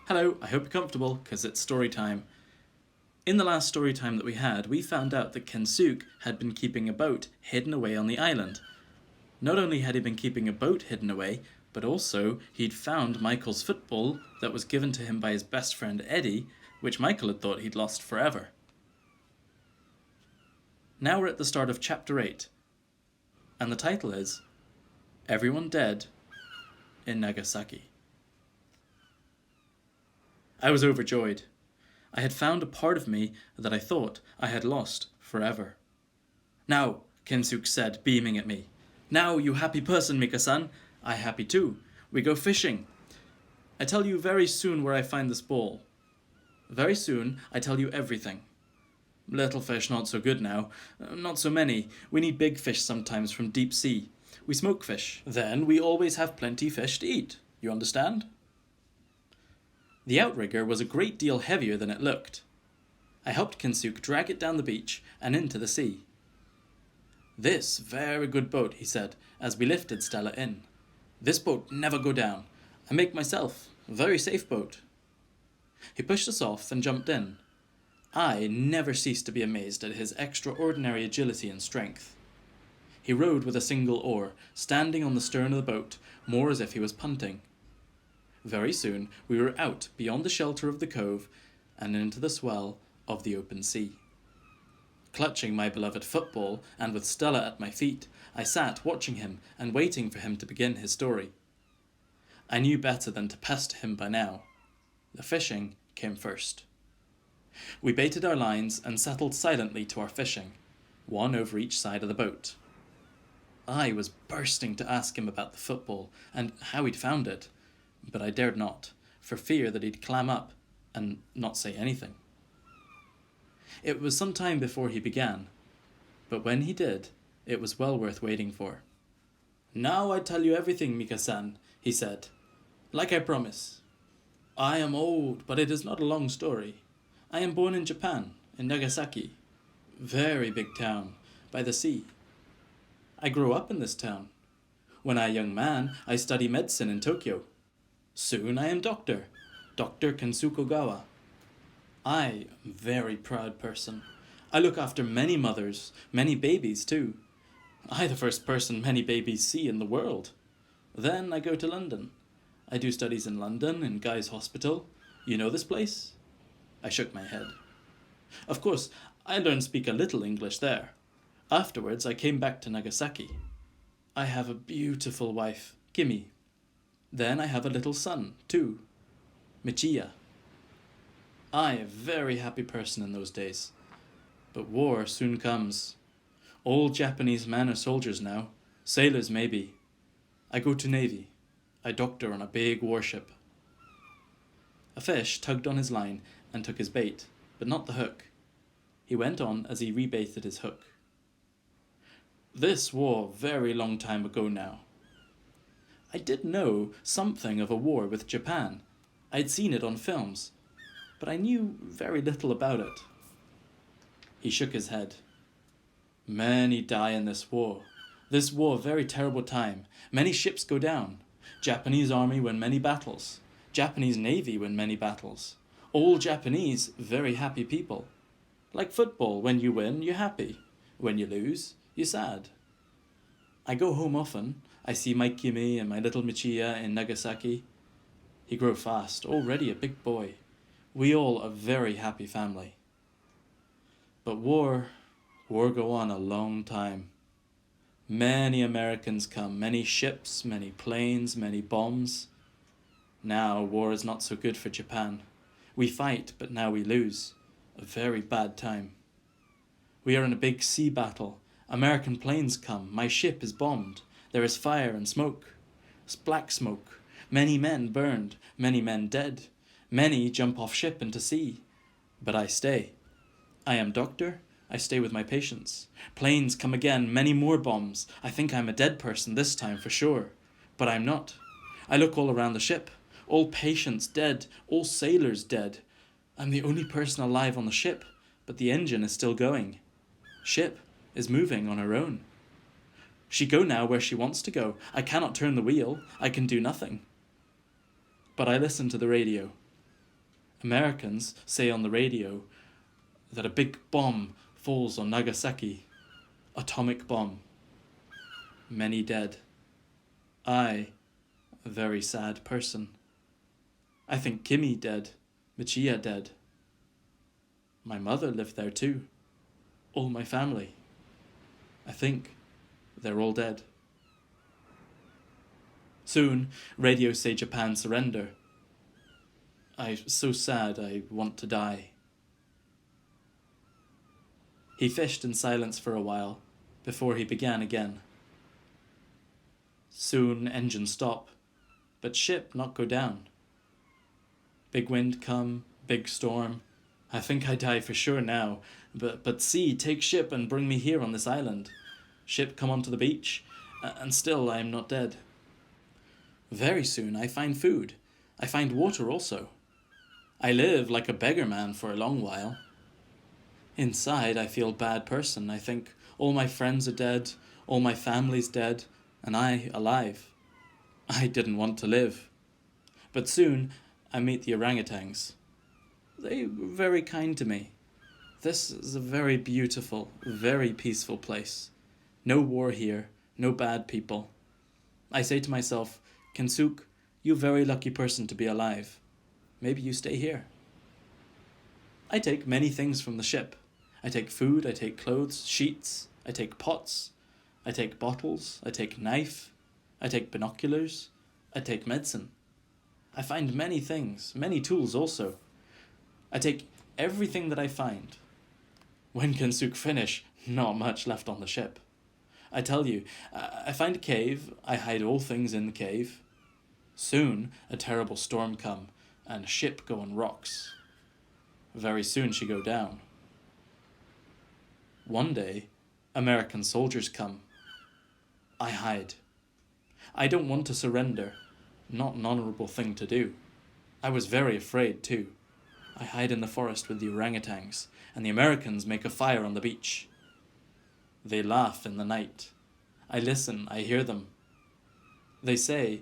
Hello, I hope you're comfortable, because it's story time. In the last story time that we had, we found out that Kensuke had been keeping a boat hidden away on the island. Not only had he been keeping a boat hidden away, but also he'd found Michael's football that was given to him by his best friend Eddie, which Michael had thought he'd lost forever. Now we're at the start of chapter 8, and the title is Everyone Dead in Nagasaki. I was overjoyed. I had found a part of me that I thought I had lost forever. Now, Kensuke said, beaming at me. Now, you happy person, Mika-san. I happy too. We go fishing. I tell you very soon where I find this ball. Very soon, I tell you everything. Little fish not so good now. Not so many. We need big fish sometimes from deep sea. We smoke fish. Then we always have plenty fish to eat. You understand? The outrigger was a great deal heavier than it looked. I helped Kensuke drag it down the beach and into the sea. This very good boat, he said, as we lifted Stella in. This boat never go down. I make myself. Very safe boat. He pushed us off and jumped in. I never ceased to be amazed at his extraordinary agility and strength. He rowed with a single oar, standing on the stern of the boat, more as if he was punting. Very soon we were out beyond the shelter of the cove and into the swell of the open sea. Clutching my beloved football and with Stella at my feet, I sat watching him and waiting for him to begin his story. I knew better than to pester him by now. The fishing came first. We baited our lines and settled silently to our fishing, one over each side of the boat. I was bursting to ask him about the football and how he'd found it, but I dared not, for fear that he'd clam up and not say anything. It was some time before he began, but when he did, it was well worth waiting for. Now I tell you everything, Mika-san, he said, like I promise. I am old, but it is not a long story. I am born in Japan, in Nagasaki, very big town, by the sea. I grew up in this town. When I young man, I study medicine in Tokyo. Soon I am Dr. Kensuke Ogawa. I am a very proud person. I look after many mothers, many babies too. I the first person many babies see in the world. Then I go to London. I do studies in London, in Guy's Hospital. You know this place? I shook my head. Of course, I learned to speak a little English there. Afterwards, I came back to Nagasaki. I have a beautiful wife, Kimi. Then I have a little son, too, Michiya. I a very happy person in those days. But war soon comes. All Japanese men are soldiers now, sailors maybe. I go to Navy. I doctor on a big warship. A fish tugged on his line and took his bait, but not the hook. He went on as he rebaited his hook. This war very long time ago now. I did know something of a war with Japan. I'd seen it on films, but I knew very little about it. He shook his head. Many die in this war. This war very terrible time. Many ships go down. Japanese army win many battles. Japanese navy win many battles. All Japanese very happy people. Like football, when you win, you're happy. When you lose, you're sad. I go home often. I see my Kimi and my little Michiya in Nagasaki. He grew fast, already a big boy. We all a very happy family. But war go on a long time. Many Americans come, many ships, many planes, many bombs. Now war is not so good for Japan. We fight, but now we lose. A very bad time. We are in a big sea battle. American planes come. My ship is bombed. There is fire and smoke. Black smoke. Many men burned. Many men dead. Many jump off ship into sea. But I stay. I am doctor. I stay with my patients. Planes come again. Many more bombs. I think I'm a dead person this time for sure. But I'm not. I look all around the ship. All patients dead. All sailors dead. I'm the only person alive on the ship, but the engine is still going. Ship is moving on her own. She go now where she wants to go. I cannot turn the wheel. I can do nothing. But I listen to the radio. Americans say on the radio that a big bomb falls on Nagasaki. Atomic bomb. Many dead. I, a very sad person. I think Kimi dead, Michiya dead. My mother lived there too. All my family. I think they're all dead. Soon, radio say Japan surrender. I'm so sad I want to die. He fished in silence for a while, before he began again. Soon engine stop, but ship not go down. Big wind come, big storm. I think I die for sure now, but sea, take ship and bring me here on this island. Ship come onto the beach, and still I am not dead. Very soon I find food. I find water also. I live like a beggar man for a long while. Inside I feel a bad person. I think all my friends are dead, all my family's dead, and I alive. I didn't want to live. But soon I meet the orangutans. They were very kind to me. This is a very beautiful, very peaceful place. No war here, no bad people. I say to myself, Kensuk, you a very lucky person to be alive. Maybe you stay here. I take many things from the ship. I take food, I take clothes, sheets, I take pots, I take bottles, I take knife, I take binoculars, I take medicine. I find many things, many tools also. I take everything that I find. When Kensuk finish, not much left on the ship. I tell you, I find a cave, I hide all things in the cave. Soon a terrible storm come, and a ship go on rocks. Very soon she go down. One day, American soldiers come. I hide. I don't want to surrender. Not an honorable thing to do. I was very afraid too. I hide in the forest with the orangutans, and the Americans make a fire on the beach. They laugh in the night. I listen, I hear them. They say,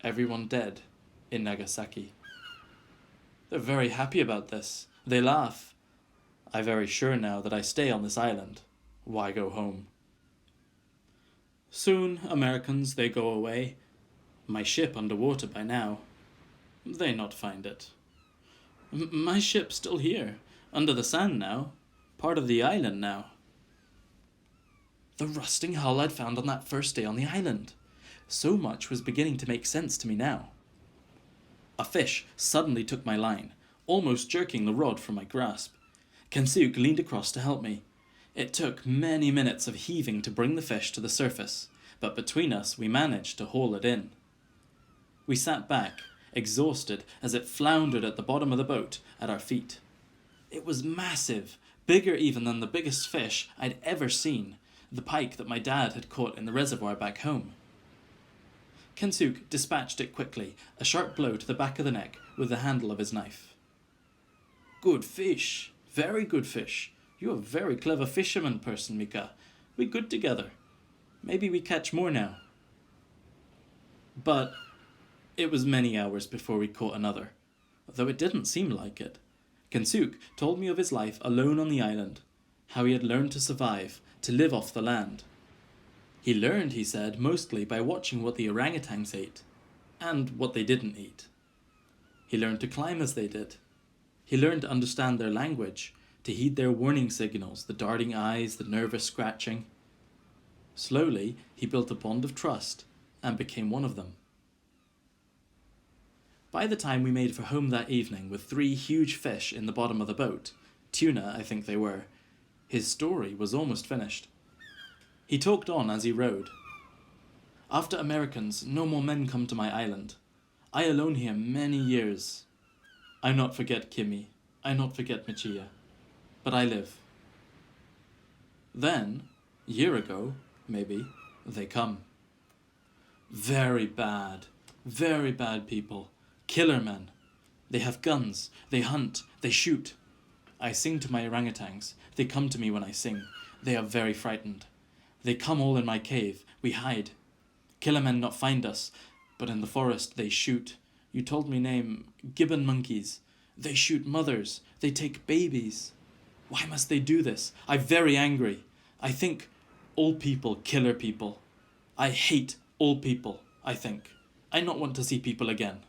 everyone dead in Nagasaki. They're very happy about this. They laugh. I'm very sure now that I stay on this island. Why go home? Soon, Americans, they go away. My ship underwater by now. They not find it. My ship's still here, under the sand now, part of the island now. The rusting hull I'd found on that first day on the island. So much was beginning to make sense to me now. A fish suddenly took my line, almost jerking the rod from my grasp. Kensuk leaned across to help me. It took many minutes of heaving to bring the fish to the surface, but between us we managed to haul it in. We sat back, exhausted, as it floundered at the bottom of the boat at our feet. It was massive, bigger even than the biggest fish I'd ever seen, the pike that my dad had caught in the reservoir back home. Kensuk dispatched it quickly, a sharp blow to the back of the neck with the handle of his knife. Good fish, very good fish. You're a very clever fisherman person, Mika. We good together. Maybe we catch more now. But it was many hours before we caught another, though it didn't seem like it. Kensuk told me of his life alone on the island, how he had learned to survive, to live off the land. He learned, he said, mostly by watching what the orangutans ate, and what they didn't eat. He learned to climb as they did. He learned to understand their language, to heed their warning signals, the darting eyes, the nervous scratching. Slowly, he built a bond of trust, and became one of them. By the time we made for home that evening with 3 huge fish in the bottom of the boat, tuna I think they were, his story was almost finished. He talked on as he rowed. After Americans, no more men come to my island. I alone here many years. I not forget Kimi, I not forget Michiya, but I live. Then, year ago, maybe, they come. Very bad people. Killer men. They have guns, they hunt, they shoot. I sing to my orangutans. They come to me when I sing. They are very frightened. They come all in my cave. We hide. Killer men not find us, but in the forest they shoot. You told me name, gibbon monkeys. They shoot mothers. They take babies. Why must they do this? I'm very angry. I think all people killer people. I hate all people, I think. I not want to see people again.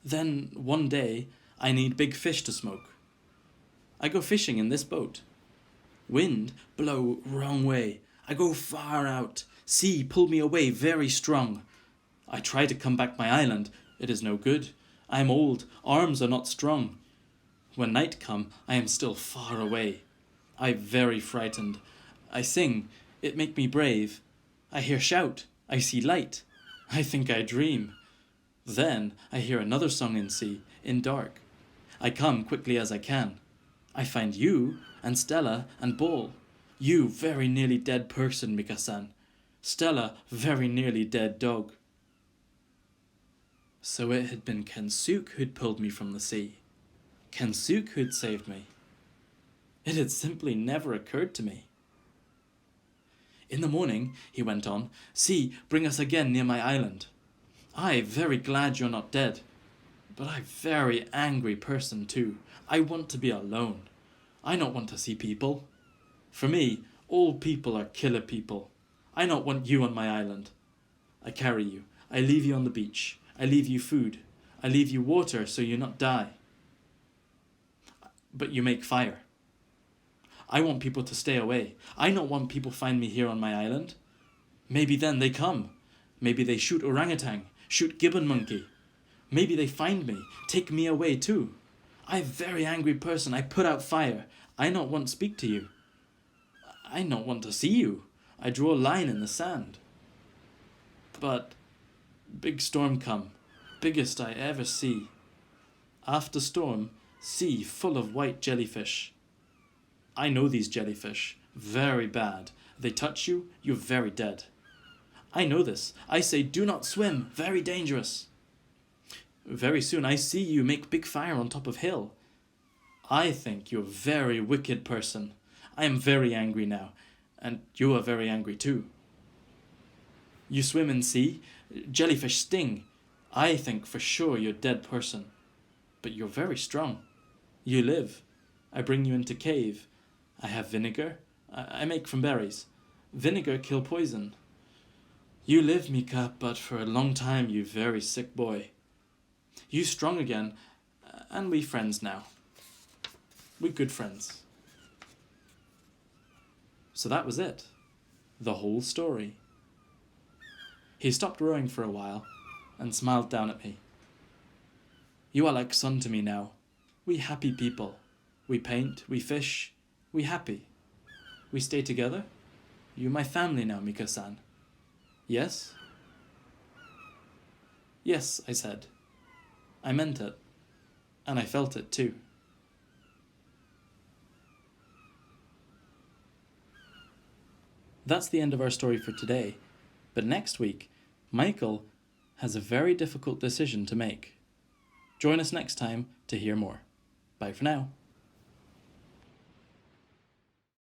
Then, one day, I need big fish to smoke. I go fishing in this boat. Wind blow wrong way. I go far out. Sea pull me away very strong. I try to come back my island. It is no good. I am old. Arms are not strong. When night come, I am still far away. I very frightened. I sing. It make me brave. I hear shout. I see light. I think I dream. Then I hear another song in sea, in dark. I come quickly as I can. I find you, and Stella, and Ball. You very nearly dead person, Mika-san. Stella very nearly dead dog. So it had been Kensuke who'd pulled me from the sea. Kensuke who'd saved me. It had simply never occurred to me. In the morning, he went on, see, bring us again near my island. I very glad you're not dead. But I very angry person too. I want to be alone. I not want to see people. For me, all people are killer people. I not want you on my island. I carry you. I leave you on the beach. I leave you food. I leave you water so you not die. But you make fire. I want people to stay away. I not want people find me here on my island. Maybe then they come. Maybe they shoot orangutan, shoot gibbon monkey. Maybe they find me, take me away too. I very angry person. I put out fire. I not want speak to you. I not want to see you. I draw a line in the sand. But big storm come, biggest I ever see. After storm, sea full of white jellyfish. I know these jellyfish, very bad. They touch you, you're very dead. I know this. I say do not swim, very dangerous. Very soon I see you make big fire on top of hill. I think you're very wicked person. I am very angry now, and you are very angry too. You swim in sea, jellyfish sting. I think for sure you're dead person. But you're very strong. You live. I bring you into cave. I have vinegar. I make from berries. Vinegar kill poison. You live, Mika, but for a long time you very sick boy. You strong again, and we friends now. We good friends. So that was it. The whole story. He stopped rowing for a while and smiled down at me. You are like son to me now. We happy people. We paint, we fish, we happy. We stay together. You my family now, Mika-san. Yes? Yes, I said. I meant it. And I felt it too. That's the end of our story for today. But next week, Michael has a very difficult decision to make. Join us next time to hear more. Bye for now.